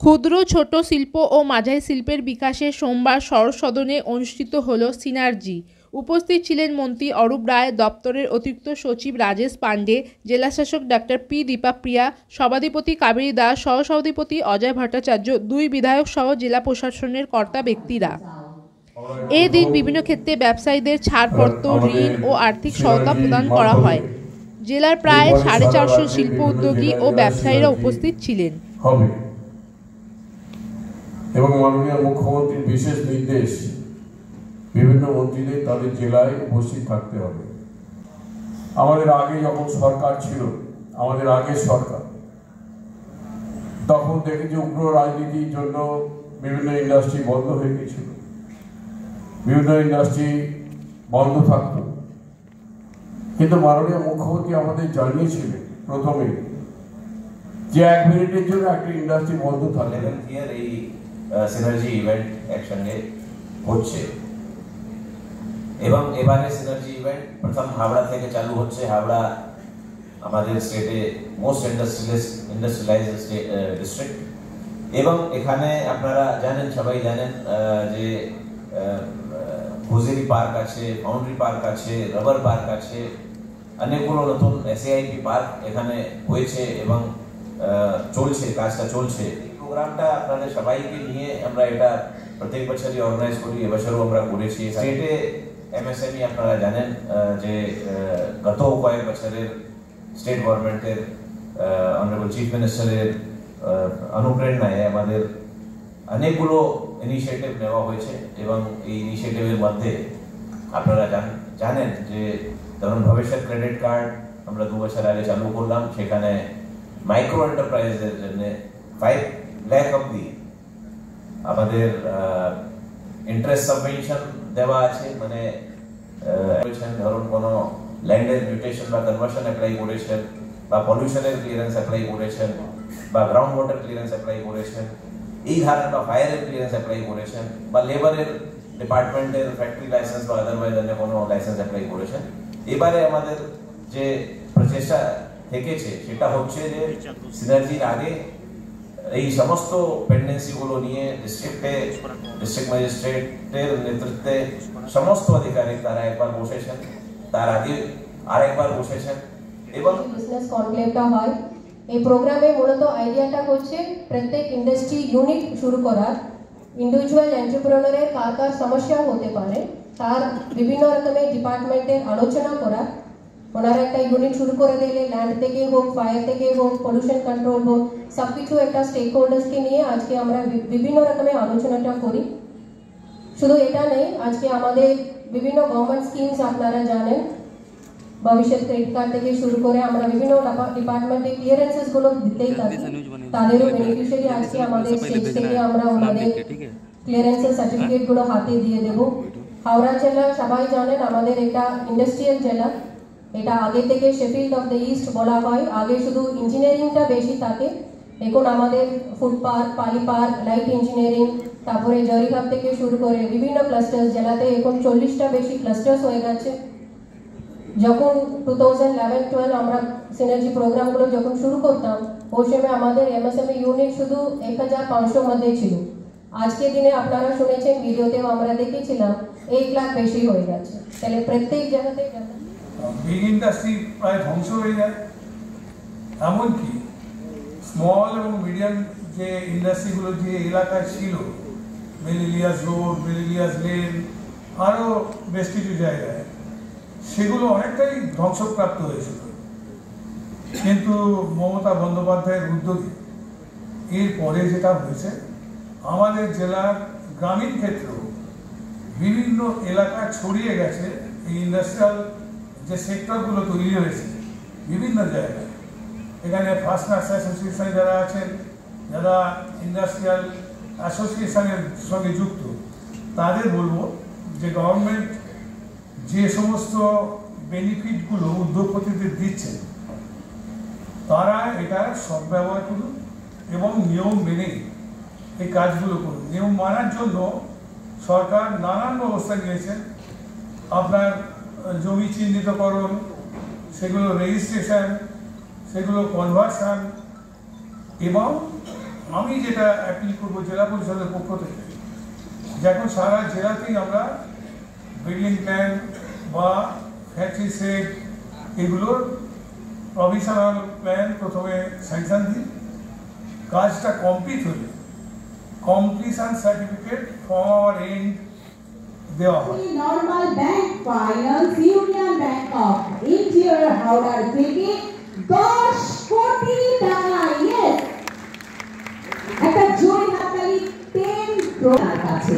ক্ষুদ্র ছোট শিল্প ও মাঝারি শিল্পের বিকাশে সোমবার সরস সদনে অনুষ্ঠিত হল সিনার্জি। উপস্থিত ছিলেন মন্ত্রী অরূপ রায়, দপ্তরের অতিরিক্ত সচিব রাজেশ পাণ্ডে, জেলাশাসক ডাক্তার পি দীপাপ্রিয়া, সভাধিপতি কাবেরী দাস, সহসভাধিপতি অজয় ভট্টাচার্য, 2 বিধায়ক সহ জেলা প্রশাসনের কর্তা ব্যক্তিরা। এই দিন বিভিন্ন ক্ষেত্রে ব্যবসায়ীদের ছাড়পত্র, ঋণ ও আর্থিক সহায়তা প্রদান করা হয়। জেলার প্রায় 450 শিল্প উদ্যোগী ও ব্যবসায়ীরা উপস্থিত ছিলেন। এবং মাননীয় মুখ্যমন্ত্রীর বিশেষ নির্দেশ, বিভিন্ন মন্ত্রীদের তাদের জেলায় উপস্থিত থাকতে হবে। আমাদের আগে যখন সরকার ছিল, আমাদের আগের সরকার, তখন দেখি যে উগ্র রাজনীতির জন্য বিভিন্ন ইন্ডাস্ট্রি বন্ধ হয়ে গেছিল, বিভিন্ন ইন্ডাস্ট্রি বন্ধ থাকত। কিন্তু মাননীয় মুখ্যমন্ত্রী আমাদের জানিয়েছিলেন প্রথমে যে 1 মিনিটের জন্য একটা ইন্ডাস্ট্রি বন্ধ থাকবে। সিনার্জি ইভেন্ট একসঙ্গে হচ্ছে এবং এবারে সিনার্জি ইভেন্ট প্রথম হাওড়া থেকে চালু হচ্ছে। হাওড়া আমাদের স্টেটে মোস্ট ইন্ডাস্ট্রিয়ালাইজড ডিস্ট্রিক্ট এবং এখানে আপনারা জানেন, সবাই জানেন যে হুজেরি পার্ক আছে, ফাউন্ডারি পার্ক আছে, রাবার পার্ক আছে, অনেকগুলো নতুন এসএআইপি পার্ক এখানে হয়েছে এবং চলছে, কাজটা চলছে। প্রোগ্রামটা আপনাদের সবাইকে নিয়ে আমরা এটা প্রত্যেক বছরই অর্গানাইজ করি, এবছরও আমরা করেছি। স্টেটে এমএসএমই আপনারা জানেন যে গত কয়েক বছরের স্টেট গভর্নমেন্টের অনারেবল চিফ মিনিস্টারের অনুপ্রেরণায় আমাদের অনেকগুলো ইনিশিয়েটিভ নেওয়া হয়েছে এবং এই ইনিশিয়েটিভের মধ্যে আপনারা জানেন যে ধরুন ভবিষ্যৎ ক্রেডিট কার্ড আমরা 2 বছর আগে চালু করলাম। সেখানে মাইক্রো এন্টারপ্রাইজের জন্য 5 লাখ অব্দি আমাদের ইন্টারেস্ট সাবভেনশন দেওয়া আছে। মানে ধরুন কোনো ল্যান্ডের মিউটেশন বা কনভার্সন অ্যাপ্লাই করেছেন, বা পলিউশনের ক্লিয়ারেন্স অ্যাপ্লাই করেছেন, বা গ্রাউন্ড ওয়াটার ক্লিয়ারেন্স অ্যাপ্লাই করেছেন, এই ধরনের বা ফায়ারের ক্লিয়ারেন্স অ্যাপ্লাই করেছেন, বা লেবারের ডিপার্টমেন্টের ফ্যাক্টরি লাইসেন্স বা আদারওয়াইজ অন্য কোনো লাইসেন্স অ্যাপ্লাই করেছেন। এবারে আমাদের যে প্রচেষ্টা থেকেছে সেটা হচ্ছে যে সিনার্জির আগে এই সমস্ত পেন্ডেন্সিগুলো নিয়ে ডিস্ট্রিক্ট ম্যাজিস্ট্রেটের নেতৃত্বে সমস্ত আধিকারিক তারা একবার বসেছেন, তার আগে আরেকবার বসেছেন এবং বিজনেস কনক্লেভটা হয়। এই প্রোগ্রামে মূলত আইডিয়াটা হচ্ছে প্রত্যেক ইন্ডাস্ট্রি ইউনিট শুরু করার। ইন্ডিভিজুয়াল এন্টারপ্রেনারের কার কার সমস্যা হতে পারে তার বিভিন্ন রকমের ডিপার্টমেন্টের আলোচনা করা। ওনারা একটা ইউনিট শুরু করে দিলে ল্যান্ড থেকে হোক, ফায়ার থেকে হোক, পলিউশন কন্ট্রোল হোক, সব কিছু একটা স্টেক হোল্ডার্সকে নিয়ে আজকে আমরা বিভিন্ন রকমের আলোচনাটা করি। শুধু এটা নেই, আজকে আমাদের বিভিন্ন গভর্নমেন্ট স্কিমস আপনারা জানেন, ভবিষ্যৎ ক্রেডিট কার্ড থেকে শুরু করে আমরা বিভিন্ন ডিপার্টমেন্টে ক্লিয়ারেন্সেস গুলো দিতেই থাকি। তাদেরও বেনিফিশিয়ারি আজকে আমাদের স্টেট থেকে আমরা ওনাদের ক্লিয়ারেন্সের সার্টিফিকেট গুলো হাতে দিয়ে দেব। হাওড়া জেলা সবাই জানেন আমাদের এটা ইন্ডাস্ট্রিয়াল জেলা। এটা আগে থেকে শেফিল্ড অফ দ্য ইস্ট বলা হয়। আগে শুধু ইঞ্জিনিয়ারিংটা বেশি থাকে, এখন আমাদের ফুড পার্ক, পালি পার্ক, লাইট ইঞ্জিনিয়ারিং, তারপরে জরিঘাট থেকে শুরু করে বিভিন্ন ক্লাস্টার্স, জেলাতে এখন 40টা বেশি ক্লাস্টার্স হয়ে গেছে। যখন 2011-12 আমরা সিনার্জি প্রোগ্রামগুলো যখন শুরু করতাম, ওই সময় আমাদের এমএসএমই ইউনিট শুধু 1500 মধ্যে ছিল। আজকের দিনে আপনারা শুনেছেন, ভিডিওতেও আমরা দেখেছিলাম 1 লাখ বেশি হয়ে গেছে। তাহলে প্রত্যেক জায়গাতে বিগ ইন্ডাস্ট্রি প্রায় ধ্বংস হয়ে যায়। এমনকি স্মল এবং মিডিয়াম যে ইন্ডাস্ট্রিগুলো যে এলাকায় ছিল, মেলিলিয়াস রোড, মেলিলিয়াস লেন, আরও বেশ কিছু জায়গায়, সেগুলো অনেকটাই ধ্বংসপ্রাপ্ত হয়েছিল। কিন্তু মমতা বন্দ্যোপাধ্যায়ের উদ্যোগে এরপরে যেটা হয়েছে, আমাদের জেলার গ্রামীণ ক্ষেত্রেও বিভিন্ন এলাকা ছড়িয়ে গেছে এই ইন্ডাস্ট্রিয়াল যে সেক্টরগুলো তৈরি হয়েছে বিভিন্ন জায়গায়। এখানে ফাস্টনার্স অ্যাসোসিয়েশন যারা আছেন, যারা ইন্ডাস্ট্রিয়াল অ্যাসোসিয়েশনের সঙ্গে যুক্ত, তাদের বলবো যে গভর্নমেন্ট যে সমস্ত বেনিফিটগুলো উদ্যোগপতিদের দিচ্ছে তারা এটা সদ্ব্যবহার করুন এবং নিয়ম মেনে এই কাজগুলো করুন। নিয়ম মানার জন্য সরকার নানান ব্যবস্থা নিয়েছেন। আপনার জমি চিহ্নিতকরণ, সেগুলো রেজিস্ট্রেশন, সেগুলো কনভার্সন এবং আমি যেটা অ্যাপিল করবো জেলা পরিষদের পক্ষ থেকে, যে এখন সারা জেলাতেই আমরা বিল্ডিং প্ল্যান বা ফ্যাক্টরি সেট এগুলোর প্রভিশনাল প্ল্যান প্রথমে স্যাংশন দিই, কাজটা কমপ্লিট হলে completion certificate from our end দেওয়া হয়। Normal bank finance union bank of interior হাওড়ার থেকে 10 কোটি টাকা, ইয়েস, একটা জোরে হাততালি 10 ক্রোড় কাছে।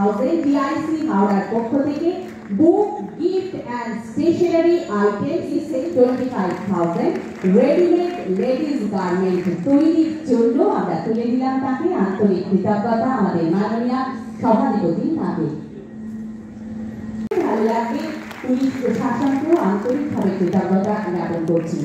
1000 ডিআইসি হাওড়ার পক্ষ থেকে book, gift and stationery items is 25,000। Readymade ladies garment তৈরির জন্য আমরা তুলে দিলাম তাকে আন্তরিক কৃতজ্ঞতা আমাদের মাননীয় সভাধিপতি তাকে। ভালো লাগে পুলিশ প্রশাসনকেও আন্তরিকভাবে কৃতজ্ঞতা জ্ঞাপন করছি।